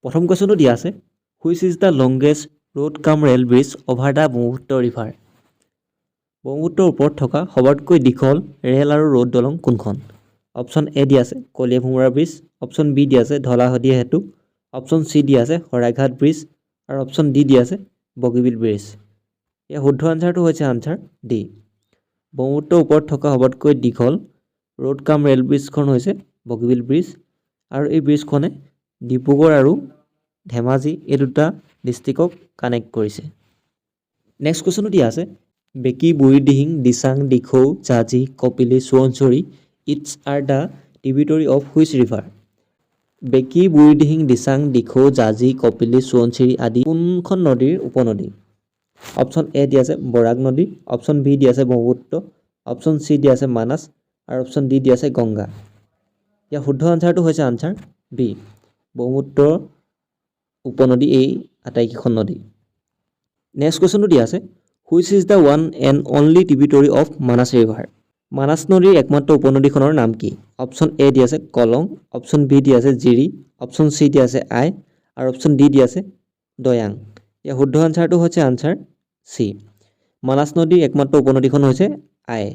প্ৰথম কুৱেশ্যনটো দিয়া আছে which is the longest road cum rail bridge over the Brahmaputra river. ব্ৰহ্মপুত্ৰৰ ওপৰত থকা সবাতোকৈ দীঘল ৰেল আৰু ৰোড দলং কোনখন? অপশ্যন এ দিয়া আছে কলীয়াভোমোৰা ব্ৰিজ, অপশ্যন বি দিয়া আছে ধলাশদিয়া সেতু, অপশ্যন চি দিয়া আছে শৰাইঘাট ব্ৰিজ আৰু অপশ্যন ডি দিয়া আছে বগীবিল ব্ৰিজ। ইয়াৰ শুদ্ধ আনচাৰটো হৈছে আনচাৰ ডি। ব্ৰহ্মপুত্ৰৰ ওপৰত থকা সবাতোকৈ দীঘল ৰোড কাম ৰেল ব্ৰিজখন হৈছে বগীবিল ব্ৰিজ আৰু এই ব্ৰিজখনে ডিব্ৰুগড় আৰু ধেমাজি এই দুটা ডিষ্ট্ৰিক্টক কানেক্ট কৰিছে। নেক্সট কুৱেশ্যনটো দিয়া আছে বেকী, বুঢ়ীদিহিং, দিচাং, দিখৌ, জাঁজি, Kopili, Subansiri its are the tributary of which river. Beki, Burhidihing, Disang, Dikhow, জাঁজি, কপিলী, সোৱণশিৰি আদি কোনখন নদীৰ উপনদী? অপশ্যন এ দিয়া আছে বৰাক নদী, অপশ্যন বি দিয়া আছে ব্ৰহ্মপুত্ৰ, অপশ্যন চি দিয়া আছে মানাছ আৰু অপশ্যন ডি দিয়া আছে গংগা। ইয়াৰ শুদ্ধ আনচাৰটো হৈছে আনচাৰ বি। ব্ৰহ্মপুত্ৰৰ উপনদী এই আটাইকেইখন নদী। নেক্সট কুৱেশ্যনটো দিয়া আছে which is the one and only tributary of Manas river. Manas নদীৰ একমাত্ৰ উপনদীখনৰ নাম কি? অপশ্যন এ দিয়া আছে কলং, অপশ্যন বি দিয়া আছে জিৰি, অপশ্যন চি দিয়া আছে আই আৰু অপশ্যন ডি দিয়া আছে দয়াং। ইয়াৰ শুদ্ধ আনচাৰটো হৈছে আনচাৰ চি। মানাছ নদীৰ একমাত্ৰ উপনদীখন হৈছে আই।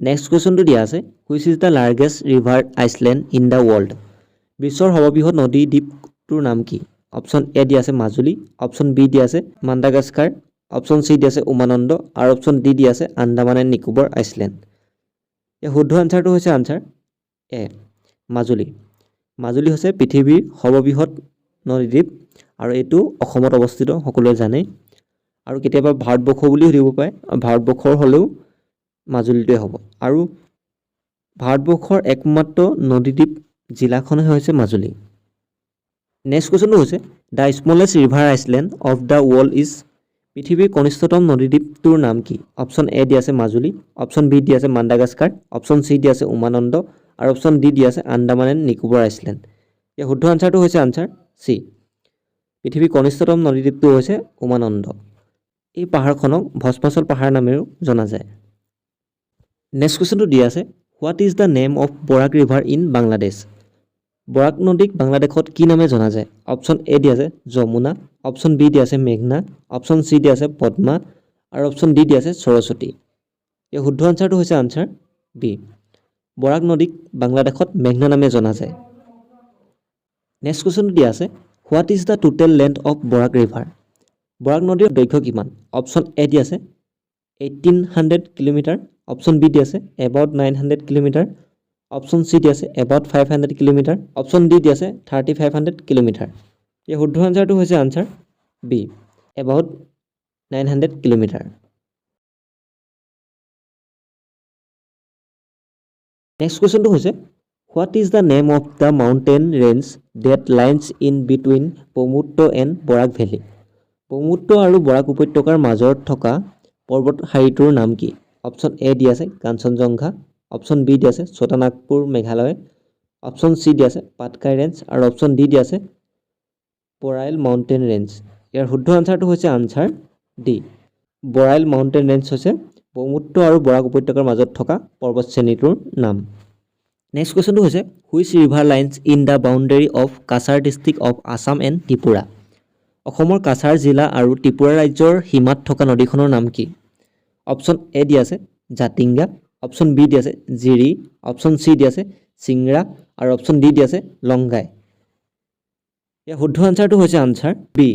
নেক্সট কুৱেশ্যনটো দিয়া আছে which is the largest river Iceland in the world. বিশ্বৰ সৰ্ববৃহৎ নদী দ্বীপটোৰ নাম কি? অপশ্যন এ দিয়া আছে মাজুলী, অপশ্যন বি দিয়া আছে মাডাগাস্কাৰ, অপশ্যন চি দিয়া আছে উমানন্দ আৰু অপশ্যন ডি দিয়া আছে আন্দামান এণ্ড নিকোবৰ আইচলেণ্ড। ইয়াৰ শুদ্ধ আনচাৰটো হৈছে আনচাৰ এ মাজুলী। মাজুলী হৈছে পৃথিৱীৰ সৰ্ববৃহৎ নদীদ্বীপ আৰু এইটো অসমত অৱস্থিত সকলোৱে জানে আৰু কেতিয়াবা ভাৰতবৰ্ষ বুলি সুধিব পাৰে, ভাৰতবৰ্ষৰ হ'লেও মাজুলীটোৱে হ'ব আৰু ভাৰতবৰ্ষৰ একমাত্ৰ নদীদ্বীপ জিলাখনেই হৈছে মাজুলী। নেক্সট কুৱেশ্যনটো হৈছে the smallest river Iceland of the world is. পৃথিৱীৰ কনিষ্ঠতম নদীদ্বীপটোৰ নাম কি? অপশ্যন এ দিয়া আছে মাজুলী, অপশ্যন বি দিয়া আছে মাডাগাস্কাৰ, অপশ্যন চি দিয়া আছে উমানন্দ আৰু অপশ্যন ডি দিয়া আছে আন্দামান এণ্ড নিকোবৰ আইচলেণ্ড। ইয়াৰ শুদ্ধ আনচাৰটো হৈছে আনচাৰ চি। পৃথিৱীৰ কনিষ্ঠতম নদীদ্বীপটো হৈছে উমানন্দ। এই পাহাৰখনক ভস্মাচল পাহাৰ নামেৰেও জনা যায়। নেক্সট কুৱেশ্যনটো দিয়া আছে what is the name of Barak river in Bangladesh. Barak নদীক বাংলাদেশত কি নামে জনা যায়? অপশ্যন এ দিয়া আছে যমুনা, অপশ্যন বি দিয়া আছে মেঘনা, অপশ্যন চি দিয়া আছে পদ্মা আৰু অপশ্যন ডি দিয়া আছে সৰস্বতী। এই শুদ্ধ আনচাৰটো হৈছে আনচাৰ বি। বৰাক নদীক বাংলাদেশত মেঘনা নামে জনা যায়। নেক্সট কুৱেশ্যনটো দিয়া আছে what is the total length of Barak river. Barak নদীৰ দৈৰ্ঘ্য কিমান? অপশ্যন এ দিয়া আছে 1800 কিলোমিটাৰ, অপশ্যন বি দিয়া আছে এবাউট 900 কিলোমিটাৰ, অপশ্যন চি দিয়া আছে এবাউট 500 কিলোমিটাৰ, অপশ্যন ডি দিয়া আছে 3500 কিলোমিটাৰ। ইয়াৰ শুদ্ধ আনচাৰটো হৈছে answer B about 900 kilometre. Next কুৱেশ্যনটো হৈছে what is the name of the mountain range that lines in between Brahmaputra and Barak valley. Brahmaputra আৰু বৰাক উপত্যকাৰ মাজত থকা পৰ্বত শাৰীটোৰ নাম কি? অপশ্যন এ দিয়া আছে কাঞ্চনজংঘা, অপশ্যন বি দিয়া আছে ছোটানাগপুৰ মেঘালয়, অপশ্যন চি দিয়া আছে পাটকাই ৰেঞ্জ আৰু অপশ্যন ডি দিয়া আছে বৰাইল মাউণ্টেইন ৰেঞ্জ। ইয়াৰ শুদ্ধ আনচাৰটো হৈছে answer D. Barail mountain range হৈছে ব্ৰহ্মপুত্ৰ আৰু বৰাক উপত্যকাৰ মাজত থকা পৰ্বত শ্ৰেণীটোৰ নাম। নেক্সট কুৱেশ্যনটো হৈছে which river lines in the boundary of Cachar district of Assam and Tripura. অসমৰ কাছাৰ জিলা আৰু ত্ৰিপুৰা ৰাজ্যৰ সীমাত থকা নদীখনৰ নাম কি? অপশ্যন এ দিয়া আছে জাতিংগা, অপশ্যন বি দিয়া আছে জিৰি, অপশ্যন চি দিয়া আছে চিংৰা আৰু অপশ্যন ডি দিয়া আছে লংগাই। ইয়াৰ শুদ্ধ আনচাৰটো হৈছে আনচাৰ বি।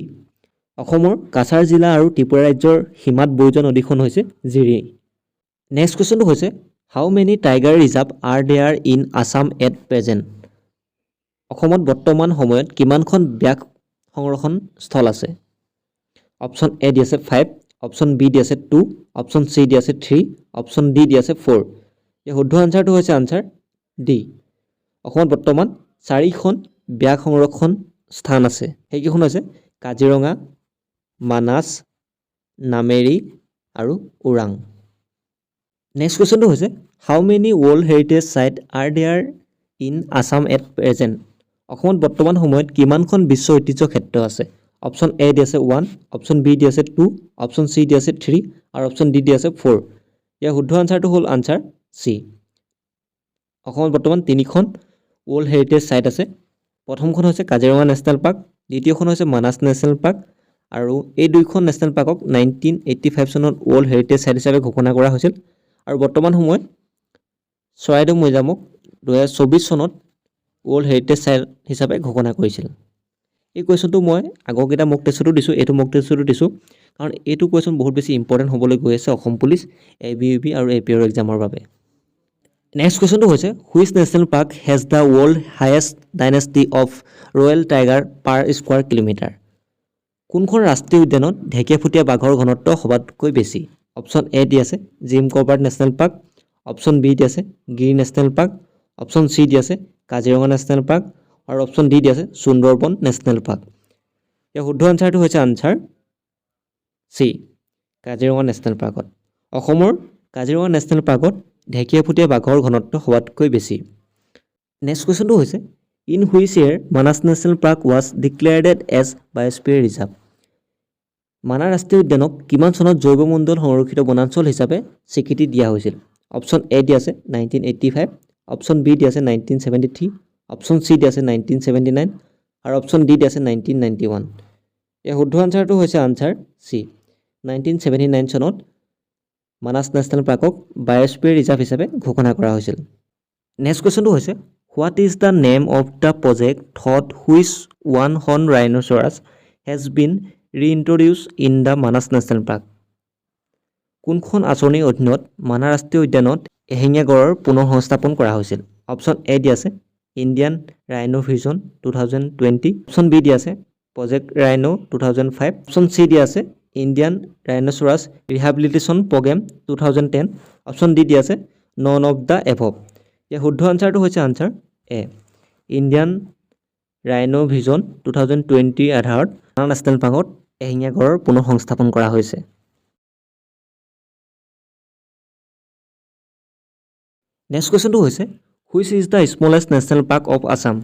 অসমৰ কাছাৰ জিলা আৰু ত্ৰিপুৰা ৰাজ্যৰ সীমাত বৈ যোৱা নদীখন হৈছে জিৰি। নেক্সট কুৱেশ্যনটো হৈছে how many tiger reserve are there in Assam at present. অসমত বৰ্তমান সময়ত কিমানখন ব্যাঘ্ৰ সংৰক্ষণ স্থল আছে? অপশ্যন এ দি আছে 5, অপশ্যন বি দি আছে 2, অপশ্যন চি দি আছে 3, অপশ্যন ডি দি আছে 4। এই শুদ্ধ আনচাৰটো হৈছে আনচাৰ ডি। অসমত বৰ্তমান 4খন ব্যাঘ্ৰ সংৰক্ষণ স্থান আছে। সেইকেইখন হৈছে কাজিৰঙা, মানাছ, নামেৰি আৰু ওৰাং। নেক্সট কুৱেশ্যনটো হৈছে how many world heritage site are there in Assam at present. অসমত বৰ্তমান সময়ত কিমানখন বিশ্ব ঐতিহ্য ক্ষেত্ৰ আছে? অপশ্যন এ দি আছে 1, অপশ্যন বি দি আছে 2, অপশ্যন চি দি আছে 3 আৰু অপশ্যন ডি দি আছে 4। ইয়াৰ শুদ্ধ আনচাৰটো হ'ল আনচাৰ চি। অসমত বৰ্তমান 3খন ৱৰ্ল্ড হেৰিটেজ চাইট আছে প্ৰথমখন হৈছে কাজিৰঙা নেশ্যনেল পাৰ্ক, দ্বিতীয়খন হৈছে মানাস নেশ্যনেল পাৰ্ক, আৰু এই দুইখন নেশ্যনেল পাৰ্কক 1985 চনত ৱৰ্ল্ড হেৰিটেজ চাইট হিচাপে ঘোষণা কৰা হৈছিল। আৰু বৰ্তমান সময়ত চৰাইদেউ মৈদামক 2024 চনত ৱৰ্ল্ড হেৰিটেজ চাইট হিচাপে ঘোষণা কৰিছিল। এই কুৱেশ্যনটো মই আগৰকেইটা মক টেষ্টতো দিছোঁ, এইটো মক টেষ্টতো দিছোঁ, কাৰণ এইটো কুৱেশ্যন বহুত বেছি ইম্পৰ্টেণ্ট হ'বলৈ গৈ আছে অসম পুলিচ, ABUP আৰু APR এক্সামৰ বাবে। নেক্সট কুৱেশ্যনটো হৈছে which national park has the world highest dynasty of royal tiger per square kilometre? কোনখন ৰাষ্ট্ৰীয় উদ্যানত ঢেকীয়াফুটীয়া বাঘৰ ঘনত্ব সবাতোকৈ বেছি? অপশ্যন এ দি আছে Jim Corbett national park, option B দি আছে Gir national park, option C দি আছে কাজিৰঙা নেশ্যনেল পাৰ্ক, আৰু অপশ্যন ডি দি আছে সুন্দৰবন নেশ্যনেল পাৰ্ক। ইয়াৰ শুদ্ধ আনচাৰটো হৈছে আনচাৰ চি, কাজিৰঙা নেশ্যনেল পাৰ্কত। অসমৰ কাজিৰঙা নেশ্যনেল পাৰ্কত ঢেকীয়াফুটীয়া বাঘৰ ঘনত্ব সবাতোকৈ বেছি। নেক্সট কুৱেশ্যনটো হৈছে in which year Manas national park was declared as biosphere reserve? Manas ৰাষ্ট্ৰীয় উদ্যানক কিমান চনত জৈৱমণ্ডল সংৰক্ষিত বনাঞ্চল হিচাপে স্বীকৃতি দিয়া হৈছিল? অপশ্যন এ দি আছে 1985, অপশ্যন বি দি আছে 1973, অপশ্যন চি দি আছে 1979, আৰু অপশ্যন ডি দি আছে 1991। ইয়াৰ শুদ্ধ আনচাৰটো হৈছে আনচাৰ চি, 1979 চনত মানাস নেশ্যনেল পাৰ্কক বায়'স্ফিয়াৰ ৰিজাৰ্ভ হিচাপে ঘোষণা কৰা হৈছিল। নেক্সট কুৱেশ্যনটো হৈছে what is the name of the project through which one horn rhinoceros has been reintroduce in the Manas national park? কোনখন আঁচনিৰ অধীনত মানাহ ৰাষ্ট্ৰীয় উদ্যানত এশিঙীয়া গঁড়ৰ পুনৰ সংস্থাপন কৰা হৈছিল? অপশ্যন এ দি আছে Indian rhino vision 2020, option B দি আছে প্ৰজেক্ট ৰাইনো 2005, অপশ্যন চি দি আছে Indian rhinoceros rehabilitation programme 2010, option D দি আছে নন অফ দ্য এভভ। ইয়াৰ শুদ্ধ আনচাৰটো হৈছে answer A, Indian rhino vision 2020 আধাৰত মানাহ নেশ্যনেল পাৰ্কত এশিঙীয়া গঁড়ৰ পুনৰ সংস্থাপন কৰা হৈছে। নেক্সট কুৱেশ্যনটো হৈছে which is the smallest national park of Assam?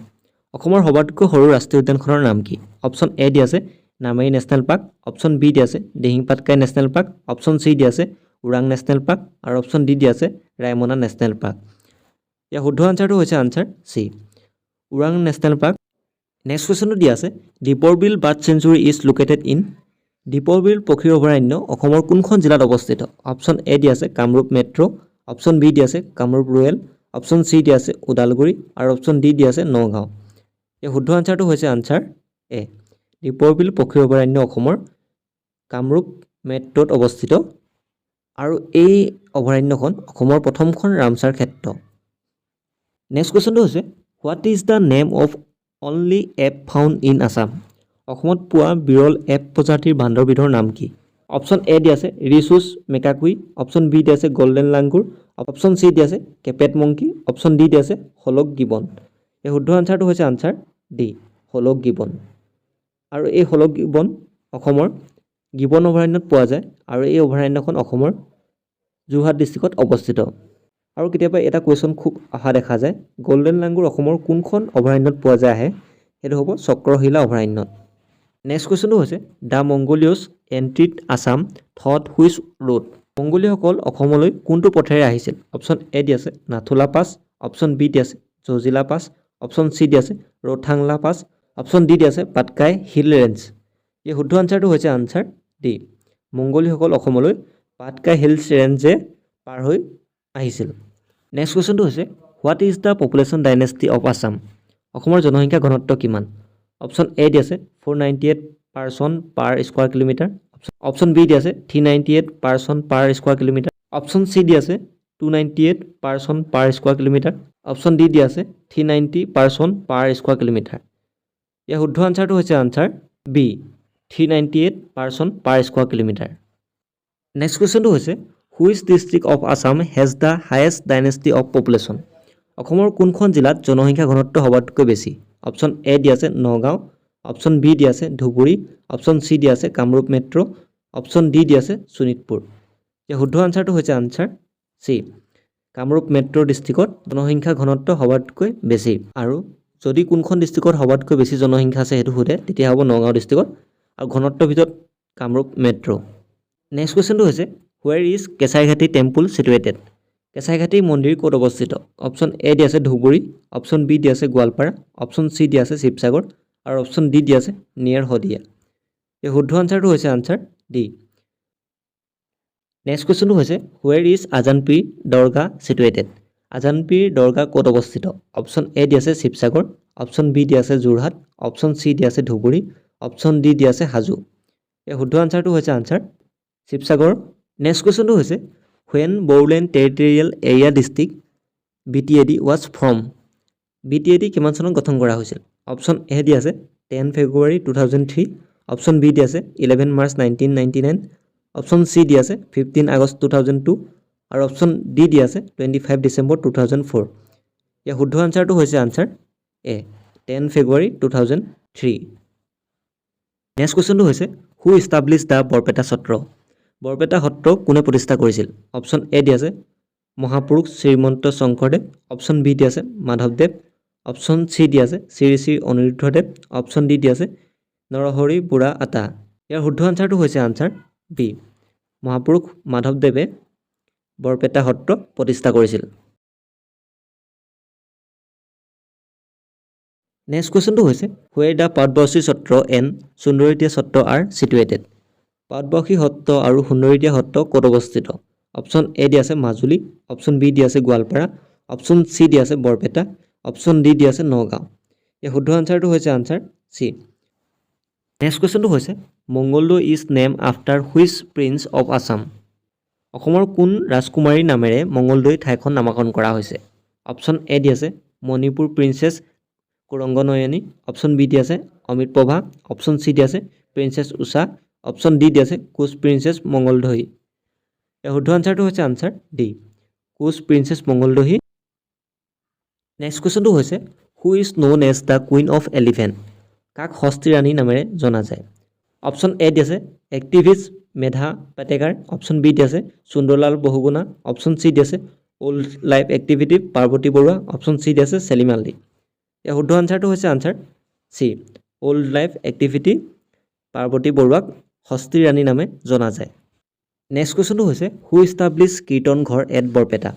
অসমৰ সবাতোকৈ সৰু ৰাষ্ট্ৰীয় উদ্যানখনৰ নাম কি? অপশ্যন এ দি আছে Nameri national park, option B দি আছে Dihing Patkai national park, option C দি আছে ওৰাং নেশ্যনেল পাৰ্ক, আৰু অপশ্যন ডি দি আছে ৰায়মনা নেশ্যনেল পাৰ্ক। ইয়াৰ শুদ্ধ আনচাৰটো হৈছে answer C, Orang national park. Next কুৱেশ্যনটো দি আছে Deepor Beel bird sanctuary is located in? Deepor Beel পক্ষী অভয়াৰণ্য অসমৰ কোনখন জিলাত অৱস্থিত? অপশ্যন এ দি আছে কামৰূপ মেট্ৰ', অপশ্যন বি দি আছে কামৰূপ ৰুৰেল, অপশ্যন চি দি আছে ওদালগুৰি, আৰু অপশ্যন ডি দি আছে নগাঁও। ইয়াৰ শুদ্ধ আনচাৰটো হৈছে আনচাৰ এ, দীপৰ বিল পক্ষী অভয়াৰণ্য অসমৰ কামৰূপ মেট্ৰ'ত অৱস্থিত, আৰু এই অভয়াৰণ্যখন অসমৰ প্ৰথমখন ৰামচাৰ ক্ষেত্ৰ। নেক্সট কুৱেশ্যনটো হৈছে what is the name of only app found in Assam? অসমত পোৱা বিৰল এপ প্ৰজাতিৰ বান্দৰবিধৰ নাম কি? অপশ্যন এ দি আছে ৰিচুচ মেকাকুই, অপশ্যন বি দি আছে গল্ডেন লাংগুৰ, অপশ্যন চি দি আছে কেপেট মংকি, অপশ্যন ডি দি আছে হলক গিবন। এই শুদ্ধ আনচাৰটো হৈছে আনচাৰ ডি, হলক গিবন। আৰু এই হলক গিবন অসমৰ গিবন অভয়াৰণ্যত পোৱা যায়, আৰু এই অভয়াৰণ্যখন অসমৰ যোৰহাট ডিষ্ট্ৰিক্টত অৱস্থিত। আৰু কেতিয়াবা এটা কুৱেশ্যন খুব অহা দেখা যায়, গল্ডেন লাংগুৰ অসমৰ কোনখন অভয়াৰণ্যত পোৱা যায় আহে, সেইটো হ'ব চক্ৰশিলা অভয়াৰণ্যত। নেক্সট কুৱেশ্যনটো হৈছে the Mongoloids entered Assam through which road? মংগোলীয়সকল অসমলৈ কোনটো পথেৰে আহিছিল? অপশ্যন এ দি আছে নাথুলা পাছ, অপশ্যন বি দি আছে জজিলা পাছ, অপশ্যন চি দি আছে ৰৌথাংলা পাছ, অপশ্যন ডি দি আছে পাটকাই হিল ৰেঞ্জ। এই শুদ্ধ আনচাৰটো হৈছে আনচাৰ ডি, মংগোলীয়সকল অসমলৈ পাটকাই হিলছ ৰেঞ্জে পাৰ হৈ আহিছিল। নেক্সট কুৱেশ্যনটো হৈছে what is the population dynasty of Assam? অসমৰ জনসংখ্যা ঘনত্ব কিমান? অপশ্যন এ দি আছে 498 পাৰ্চন পাৰ স্কোৱাৰ কিলোমিটাৰ, অপশ্যন বি দি আছে 398 পাৰ্চন পাৰ স্কোৱাৰ কিলোমিটাৰ, অপশ্যন চি দি আছে 298 পাৰ্চন পাৰ স্কোৱাৰ কিলোমিটাৰ, অপশ্যন ডি দি আছে 390 পাৰ্চন পাৰ স্কোৱাৰ কিলোমিটাৰ। ইয়াৰ শুদ্ধ আনচাৰটো হৈছে আনচাৰ বি, 398 পাৰ্চন পাৰ স্কোৱাৰ কিলোমিটাৰ। নেক্সট কুৱেশ্যনটো হৈছে which district of Assam has the highest dynasty of population? অসমৰ কোনখন জিলাত জনসংখ্যা ঘনত্ব সবাতোকৈ বেছি? অপশ্যন এ দি আছে নগাঁও, অপশ্যন বি দি আছে ধুবুৰী, অপশ্যন চি দি আছে কামৰূপ মেট্ৰ', অপশ্যন ডি দি আছে শোণিতপুৰ। ইয়াৰ শুদ্ধ আনচাৰটো হৈছে আনচাৰ চি, কামৰূপ মেট্ৰ' ডিষ্ট্ৰিক্টত জনসংখ্যা ঘনত্ব সবাতোকৈ বেছি। আৰু যদি কোনখন ডিষ্ট্ৰিক্টত সবাতোকৈ বেছি জনসংখ্যা আছে সেইটো সোধে, তেতিয়া হ'ব নগাঁও ডিষ্ট্ৰিক্টত, আৰু ঘনত্বৰ ভিতৰত কামৰূপ মেট্ৰ'। নেক্সট কুৱেশ্যনটো হৈছে হুৱেৰ ইজ কেঁচাইঘাটি টেম্পুল ছিটুৱেটেড? কেঁচাইঘাটী মন্দিৰ ক'ত অৱস্থিত? অপশ্যন এ দিয়া আছে ধুবুৰী, অপশ্যন বি দিয়া আছে গোৱালপাৰা, অপশ্যন চি দিয়া আছে শিৱসাগৰ আৰু অপশ্যন ডি দিয়া আছে নিয়াৰ শদিয়া। এই শুদ্ধ আনচাৰটো হৈছে আনচাৰ ডি। নেক্সট কুৱেশ্যনটো হৈছে where is Azan Pir dargah situated? Azan Pir দৰগাহ ক'ত অৱস্থিত? অপশ্যন এ দিয়া আছে শিৱসাগৰ, অপশ্যন বি দিয়া আছে যোৰহাট, অপশ্যন চি দিয়া আছে ধুবুৰী, অপশ্যন ডি দিয়া আছে হাজো। এই শুদ্ধ আনচাৰটো হৈছে আনচাৰ শিৱসাগৰ। নেক্সট কুৱেশ্যনটো হৈছে when Bodoland territorial area district BTAD was from? BTAD কিমান চনত গঠন কৰা হৈছিল? অপশ্যন এ দিয়া আছে 10 ফেব্ৰুৱাৰী 2003, অপশ্যন বি দিয়া আছে 11 মাৰ্চ 1999, অপশ্যন চি দিয়া আছে 15 আগষ্ট 2002 আৰু অপশ্যন ডি দিয়া আছে 25 ডিচেম্বৰ 2004। ইয়াৰ শুদ্ধ আনচাৰটো হৈছে আনচাৰ এ 10 ফেব্ৰুৱাৰী 2003। নেক্সট কুৱেশ্যনটো হৈছে হু ইষ্টাব্লিছ দ্য বৰপেটা সত্ৰ? বৰপেটা সত্ৰ কোনে প্ৰতিষ্ঠা কৰিছিল? অপশ্যন এ দিয়া আছে মহাপুৰুষ শ্ৰীমন্ত শংকৰদেৱ, অপশ্যন বি দিয়া আছে মাধৱদেৱ, অপশ্যন চি দিয়া আছে শ্ৰী শ্ৰী অনিৰুদ্ধদেৱ, অপশ্যন ডি দিয়া আছে নৰহৰি বুঢ়া আতা। ইয়াৰ শুদ্ধ আনচাৰটো হৈছে আনচাৰ বি মহাপুৰুষ মাধৱদেৱে বৰপেটা সত্ৰ প্ৰতিষ্ঠা কৰিছিল। নেক্সট কুৱেশ্যনটো হৈছে where the Patbausi satra and Sundaridiya satra are situated? Patbausi সত্ৰ আৰু সুন্দৰীদিয়া সত্ৰ ক'ত অৱস্থিত? অপশ্যন এ দিয়া আছে মাজুলী, অপশ্যন বি দিয়া আছে গোৱালপাৰা, অপশ্যন চি দিয়া আছে বৰপেটা, অপশ্যন ডি দিয়া আছে নগাঁও। ইয়াৰ শুদ্ধ আনচাৰটো হৈছে আনচাৰ চি। নেক্সট কুৱেশ্যনটো হৈছে Mangaldai is name after which prince of Assam? অসমৰ কোন ৰাজকুমাৰীৰ নামেৰে মংগলদৈ ঠাইখন নামাকৰণ কৰা হৈছে? অপশ্যন এ দিয়া আছে Manipur princess Kurangnayani, option B দিয়া আছে অমৃতপ্ৰভা, অপশ্যন চি দিয়া আছে প্ৰিন্সেছ উষা, অপশ্যন ডি দিয়া আছে কোচ প্ৰিন্সেছ মংগলদৈ। ইয়াৰ শুদ্ধ আনচাৰটো হৈছে answer D Koch princess Mangaldai. Next কুৱেশ্যনটো হৈছে who is known as the queen of elephant? কাক হস্তি ৰাণী নামেৰে জনা যায়? অপশ্যন এ দিয়া আছে এক্টিভিষ্ট মেধা পাটেকাৰ, অপশ্যন বি দিয়া আছে সুন্দৰলাল বহুগুণা, অপশ্যন চি দিয়া আছে old life activity Parbati Barua, option C দিয়া আছে চেলিম আলি। ইয়াৰ শুদ্ধ আনচাৰটো হৈছে answer C old life activity পাৰ্বতী বৰুৱাক হস্তি ৰাণী নামে জনা যায়। নেক্সট কুৱেশ্যনটো হৈছে হু ইষ্টাব্লিছ কীৰ্তন ঘৰ এট বৰপেটা?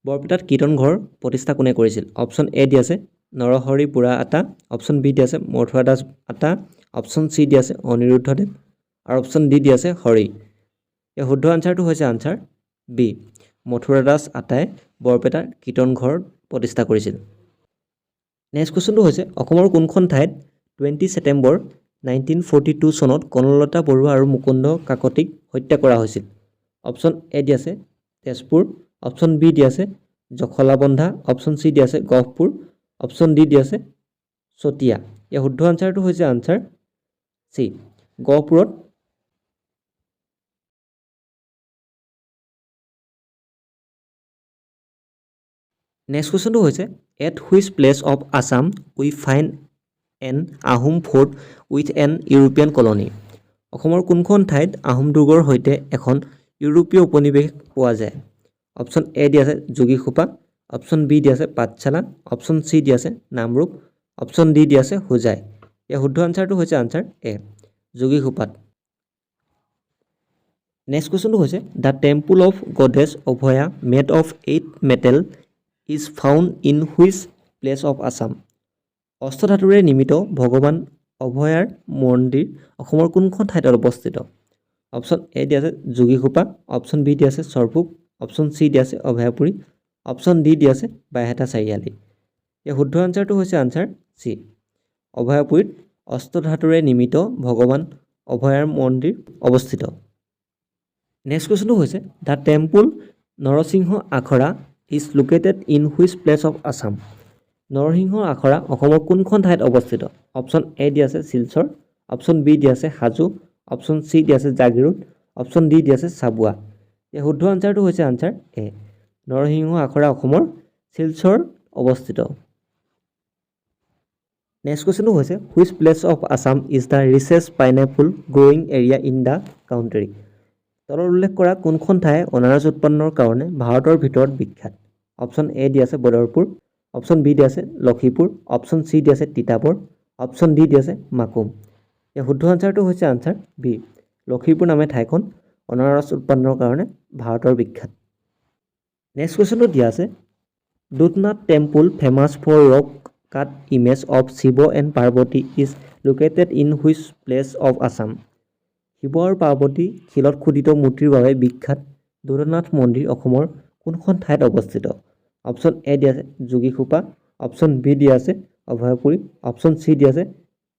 বৰপেটাত কীৰ্তন ঘৰ প্ৰতিষ্ঠা কোনে কৰিছিল? অপশ্যন এ দিয়া আছে নৰহৰি বুঢ়া আতা, অপশ্যন বি দিয়া আছে মথুৰা দাস আতা, অপশ্যন চি দিয়া আছে অনিৰুদ্ধদেৱ আৰু অপশ্যন ডি দিয়া আছে হৰি। ইয়াৰ শুদ্ধ আনচাৰটো হৈছে আনচাৰ বি মথুৰা দাস আতাই বৰপেটাৰ কীৰ্তন ঘৰ প্ৰতিষ্ঠা কৰিছিল। নেক্সট কুৱেশ্যনটো হৈছে অসমৰ কোনখন ঠাইত 20 ছেপ্টেম্বৰ 1942 চনত কনকলতা বৰুৱা আৰু মুকুন্দ কাকতিক হত্যা কৰা হৈছিল? অপশ্যন এ দিয়া আছে তেজপুৰ, অপশ্যন বি দিয়া আছে জখলাবন্ধা, অপশ্যন চি দিয়া আছে গহপুৰ, অপশ্যন ডি দিয়া আছে চতিয়া। ইয়াৰ শুদ্ধ আনচাৰটো হৈছে আনচাৰ চি গহপুৰত। নেক্সট কুৱেশ্যনটো হৈছে at which place of Assam we find an Ahom fort with an European colony? অসমৰ কোনখন ঠাইত আহোম দুৰ্গৰ সৈতে এখন ইউৰোপীয় উপনিৱেশ পোৱা যায়? অপশ্যন এ দিয়া আছে যোগীঘোপা, অপশ্যন বি দিয়া আছে পাঠশালা, অপশ্যন চি দিয়া আছে নামৰূপ, অপশ্যন ডি দিয়া আছে হোজাই। ইয়াৰ শুদ্ধ আনচাৰটো হৈছে আনচাৰ এ যোগীঘোপাত। নেক্সট কুৱেশ্যনটো হৈছে the temple of goddess Abhaya made of 8 metal is found in which place of Assam? অষ্টধাতুৰে নিৰ্মিত ভগৱান অভয়াৰ মন্দিৰ অসমৰ কোনখন ঠাইত অৱস্থিত? অপশ্যন এ দিয়া আছে যোগীঘোপা, অপশ্যন বি দিয়া আছে চৰভোগ, অপশ্যন চি দিয়া আছে অভয়াপুৰী, অপশ্যন ডি দিয়া আছে বাইহাটা চাৰিআলি। ইয়াৰ শুদ্ধ আনচাৰটো হৈছে আনচাৰ চি অভয়াপুৰীত অষ্টধাতুৰে নিৰ্মিত ভগৱান অভয়াৰ মন্দিৰ অৱস্থিত। নেক্সট কুৱেশ্যনটো হৈছে দ্য টেম্পল নৰসিংহ আখৰা is located in which place of Assam? নৰসিংহ আখৰা অসমৰ কোনখন ঠাইত অৱস্থিত? অপশ্যন এ দিয়া আছে শিলচৰ, অপশ্যন বি দিয়া আছে হাজো, অপশ্যন চি দিয়া আছে জাগিৰোড, অপশ্যন ডি দিয়া আছে চাবুৱা। ইয়াৰ শুদ্ধ আনচাৰটো হৈছে আনচাৰ এ নৰসিংহ আখৰা অসমৰ শিলচৰ অৱস্থিত। নেক্সট কুৱেশ্যনটো হৈছে which place of Assam is the richest pineapple growing area in the country? তলত উল্লেখ কৰা কোনখন ঠাই অনাৰস উৎপাদনৰ কাৰণে ভাৰতৰ ভিতৰত বিখ্যাত? অপশ্যন এ দিয়া আছে বদৰপুৰ, অপশ্যন বি দিয়া আছে লখিমপুৰ, অপশ্যন চি দিয়া আছে তিতাবৰ, অপশ্যন ডি দিয়া আছে মাকুম। ইয়াৰ শুদ্ধ আনচাৰটো হৈছে আনচাৰ বি লখিমপুৰ নামে ঠাইখন অনাৰস উৎপাদনৰ কাৰণে ভাৰতৰ বিখ্যাত। নেক্সট কুৱেশ্যনটো দিয়া আছে Dudhnath temple famous for rock cut image of Shiva and Parvati is located in which place of Assam Shiva আৰু পাৰ্বতী শিলত খোদিত মূৰ্তিৰ বাবে বিখ্যাত দুধনাথ মন্দিৰ অসমৰ কোনখন ঠাইত অৱস্থিত অপশ্যন এ দিয়া আছে যোগীঘোপা অপশ্যন বি দিয়া আছে অভয়পুৰী অপশ্যন চি দিয়া আছে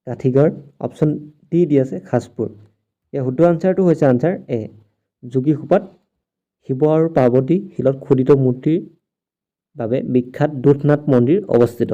কাঠিগড় অপশ্যন ডি দিয়া আছে খাছপুৰ ইয়াৰ শুদ্ধ আনচাৰটো হৈছে আনচাৰ এ যোগীঘোপাত শিৱ আৰু পাৰ্বতী শিলত খোদিত মূৰ্তিৰ বাবে বিখ্যাত দুধনাথ মন্দিৰ অৱস্থিত